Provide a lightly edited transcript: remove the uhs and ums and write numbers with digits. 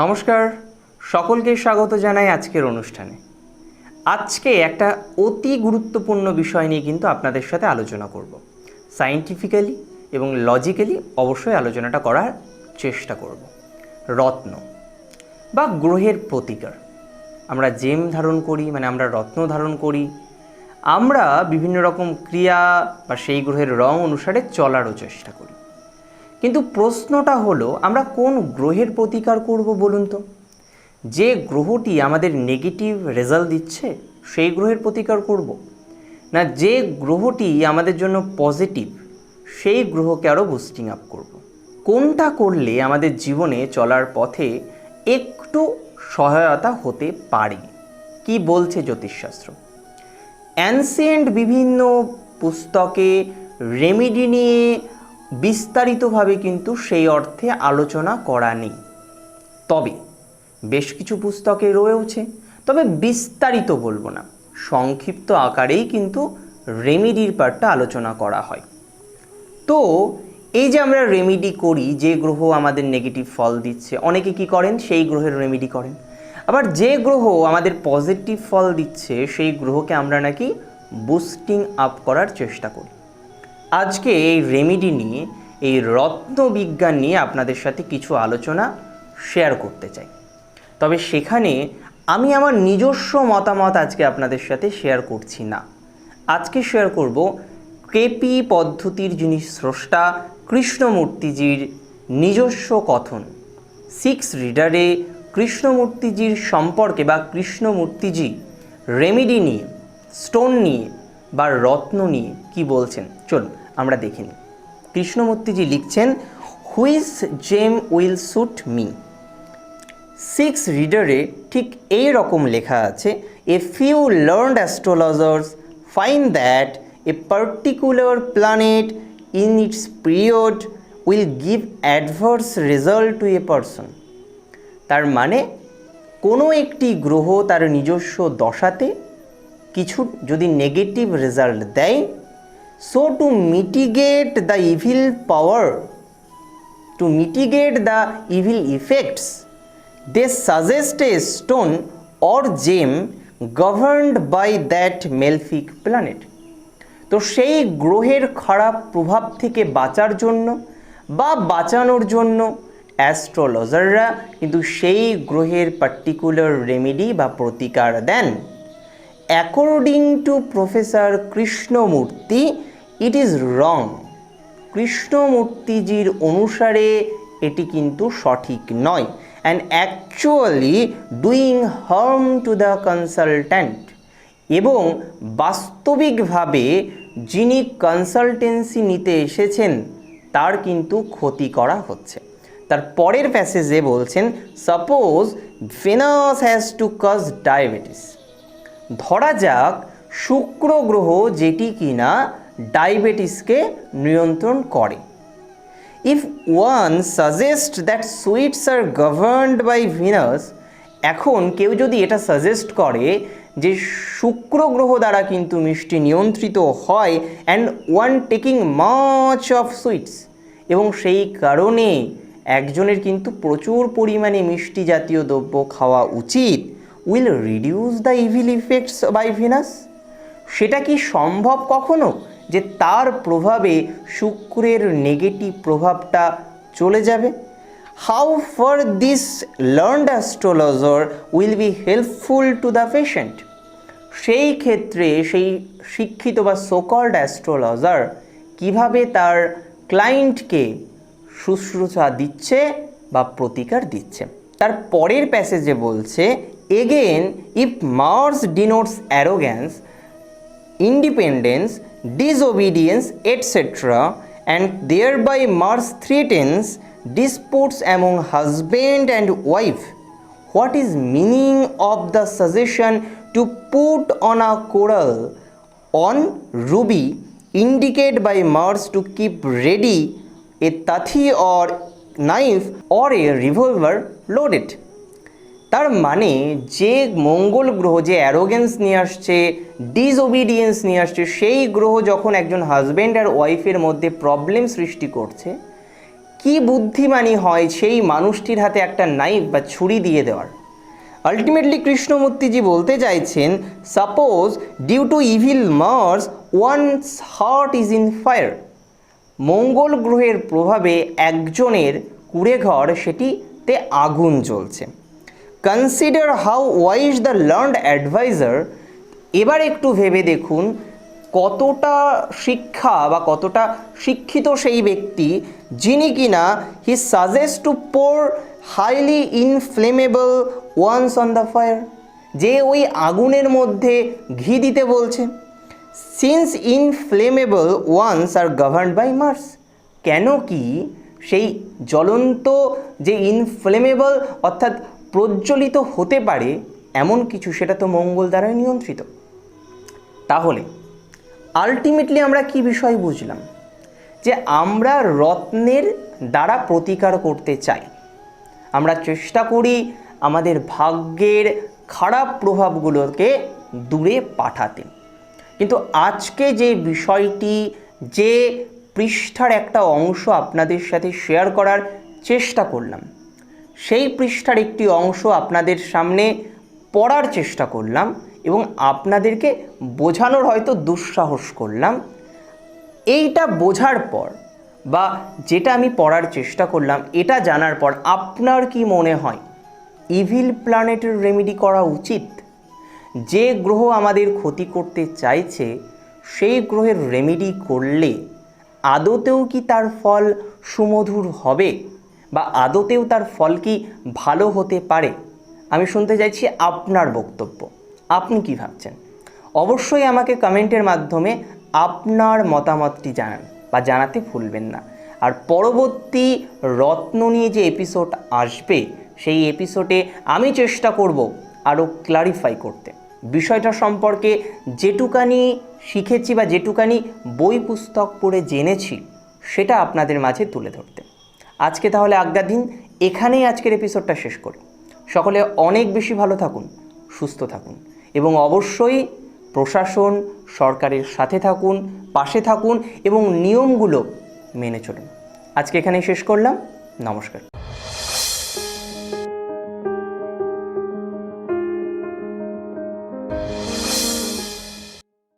নমস্কার, সকলকে স্বাগত জানাই আজকের অনুষ্ঠানে। আজকে একটা অতি গুরুত্বপূর্ণ বিষয় নিয়ে কিন্তু আপনাদের সাথে আলোচনা করব। সায়েন্টিফিক্যালি এবং লজিক্যালি অবশ্যই আলোচনাটা করার চেষ্টা করব। রত্ন বা গ্রহের প্রতিকার। আমরা জেম ধারণ করি, মানে আমরা রত্ন ধারণ করি। আমরা বিভিন্ন রকম ক্রিয়া বা সেই গ্রহের রং অনুসারে চলারও চেষ্টা করি। কিন্তু প্রশ্নটা হলো, আমরা কোন গ্রহের প্রতিকার করব বলুন তো? যে গ্রহটি আমাদের নেগেটিভ রেজাল্ট দিচ্ছে সেই গ্রহের প্রতিকার করব, না যে গ্রহটি আমাদের জন্য পজিটিভ সেই গ্রহকে আরও বুস্টিং আপ করব? কোনটা করলে আমাদের জীবনে চলার পথে একটু সহায়তা হতে পারে? কি বলছে জ্যোতিষশাস্ত্র? অ্যানসিয়েন্ট বিভিন্ন পুস্তকে রেমেডি নিয়ে বিস্তারিতভাবে কিন্তু সেই অর্থে আলোচনা করা নেই। তবে বেশ কিছু পুস্তকে রয়েছে, তবে বিস্তারিত বলবো না, সংক্ষিপ্ত আকারেই কিন্তু রেমেডির পার্টটা আলোচনা করা হয়। তো এই যে আমরা রেমেডি করি, যে গ্রহ আমাদের নেগেটিভ ফল দিচ্ছে, অনেকে কি করেন সেই গ্রহের রেমেডি করেন। আবার যে গ্রহ আমাদের পজিটিভ ফল দিচ্ছে সেই গ্রহকে আমরা নাকি বুস্টিং আপ করার চেষ্টা করি। আজকে এই রেমেডি নিয়ে, এই রত্নবিজ্ঞান নিয়ে আপনাদের সাথে কিছু আলোচনা শেয়ার করতে চাই। তবে সেখানে আমি আমার নিজস্ব মতামত আজকে আপনাদের সাথে শেয়ার করছি না। আজকে শেয়ার করব কেপি পদ্ধতির যিনি স্রষ্টা কৃষ্ণমূর্তিজির নিজস্ব কথন। 6 রিডারে কৃষ্ণমূর্তিজির সম্পর্কে বা কৃষ্ণমূর্তিজি রেমেডি নিয়ে, স্টোন নিয়ে বা রত্ন নিয়ে কি বলছেন চলুন আমরা দেখে নিই। কৃষ্ণমূর্তিজি লিখছেন, which gem will suit me. 6 রিডারে ঠিক এই রকম লেখা আছে, a few learned astrologers find that a particular planet in its period will give adverse result to a person. তার মানে কোনো একটি গ্রহ তার নিজস্ব দশাতে কিছু যদি নেগেটিভ রেজাল্ট দেয়, so two mitigate the evil power, two mitigate the evil effects, they suggest a stone or gem governed by that malefic planet. তো সেই গ্রহের খারাপ প্রভাব থেকে বাঁচার জন্য বা বাঁচানোর জন্য অ্যাস্ট্রোলজাররা কিন্তু সেই গ্রহের পার্টিকুলার রেমেডি বা প্রতিকার দেন। According to professor Krishnamurti it is wrong. কৃষ্ণমূর্তিজির অনুসারে এটি কিন্তু সঠিক নয়, and actually doing harm to the consultant, এবং বাস্তবিকভাবে যিনি কনসালটেন্সি নিতে এসেছেন তার কিন্তু ক্ষতি করা হচ্ছে। তার পরের প্যাসেজে বলছেন, suppose Venus has to cause diabetes. ধরা যাক শুক্র গ্রহ যেটি কিনা ডায়াবেটিসকে নিয়ন্ত্রণ করে। If one suggests that sweets are governed by Venus, এখন কেউ যদি এটা সাজেস্ট করে যে শুক্র গ্রহ দ্বারা কিন্তু মিষ্টি নিয়ন্ত্রিত হয়, and one taking much of sweets, এবং সেই কারণে একজনের কিন্তু প্রচুর পরিমাণে মিষ্টি জাতীয় দ্রব্য খাওয়া উচিত, will reduce the evil effects by Venus. সেটা কি সম্ভব কখনো যে তার প্রভাবে শুক্রের নেগেটিভ প্রভাবটা চলে যাবে? How for this learned astrologer will be helpful to the patient. সেই ক্ষেত্রে সেই শিক্ষিত বা সোকল্ড অ্যাস্ট্রোলজার কিভাবে তার ক্লায়েন্টকে শুশ্রূষা দিচ্ছে বা প্রতিকার দিচ্ছে। তার পরের প্যাসেজে বলছে, again if Mars denotes arrogance, independence, disobedience, etc., and thereby Mars threatens disputes among husband and wife. What is meaning of the suggestion to put on a coral on ruby indicate by Mars to keep ready a tathi or knife or a revolver loaded? তার মানে যে মঙ্গল গ্রহ যে arrogance নিয়ে আসছে, ডিসওবিডিয়েন্স নিয়ে আসছে, সেই গ্রহ যখন একজন হাজব্যান্ড আর ওয়াইফের মধ্যে প্রবলেম সৃষ্টি করছে, কি বুদ্ধিমানী হয় সেই মানুষটির হাতে একটা নাইফ বা ছুরি দিয়ে দেওয়ার। আলটিমেটলি কৃষ্ণমূর্তিজি বলতে চাইছেন, suppose due to evil Mars one's hut is in fire. মঙ্গল গ্রহের প্রভাবে একজনের কুঁড়েঘর সেটিতে আগুন জ্বলছে। Consider how wise the learned advisor. এবার একটু ভেবে দেখুন কতটা শিক্ষা বা কতটা শিক্ষিত সেই ব্যক্তি যিনি কিনা he suggest to pour highly inflammable ones on the fire, যে ওই আগুনের মধ্যে ঘি দিতে বলছে। Since inflammable ones are governed by Mars, কেন কি সেই জ্বলন্ত যে ইনফ্লেমেবল অর্থাৎ প্রজ্বলিত হতে পারে এমন কিছু, সেটা তো মঙ্গল দ্বারাই নিয়ন্ত্রিত। তাহলে আলটিমেটলি আমরা কি বিষয় বুঝলাম? যে আমরা রত্নের দ্বারা প্রতিকার করতে চাই, আমরা চেষ্টা করি আমাদের ভাগ্যের খারাপ প্রভাবগুলোকে দূরে পাঠাতে। কিন্তু আজকে যে বিষয়টি, যে পৃষ্ঠার একটা অংশ আপনাদের সাথে শেয়ার করার চেষ্টা করলাম, সেই পৃষ্ঠার একটি অংশ আপনাদের সামনে পড়ার চেষ্টা করলাম এবং আপনাদেরকে বোঝানোর হয়তো দুঃসাহস করলাম। এইটা বোঝার পর বা যেটা আমি পড়ার চেষ্টা করলাম এটা জানার পর আপনার কি মনে হয় ইভিল প্ল্যানেটের রেমেডি করা উচিত? যে গ্রহ আমাদের ক্ষতি করতে চাইছে সেই গ্রহের রেমেডি করলে আদতেও কি তার ফল সুমধুর হবে বা আদতেও তার ফল কি ভালো হতে পারে? আমি শুনতে চাইছি আপনার বক্তব্য। আপনি কি ভাবছেন? অবশ্যই আমাকে কমেন্টের মাধ্যমে আপনার মতামতটি জানান বা জানাতে ভুলবেন না। আর পরবর্তী রত্ন নিয়ে যে এপিসোড আসবে সেই এপিসোডে আমি চেষ্টা করব আরও ক্লারিফাই করতে, বিষয়টা সম্পর্কে যেটুকানি শিখেছি বা যেটুকানি বই পুস্তক পড়ে জেনেছি সেটা আপনাদের মাঝে তুলে ধরতে। আজকে তাহলে আজ্ঞা দিন, এখানেই আজকের এপিসোডটা শেষ করি। সকলে অনেক বেশি ভালো থাকুন, সুস্থ থাকুন এবং অবশ্যই প্রশাসন সরকারের সাথে থাকুন, পাশে থাকুন এবং নিয়মগুলো মেনে চলুন। আজকে এখানেই শেষ করলাম। নমস্কার।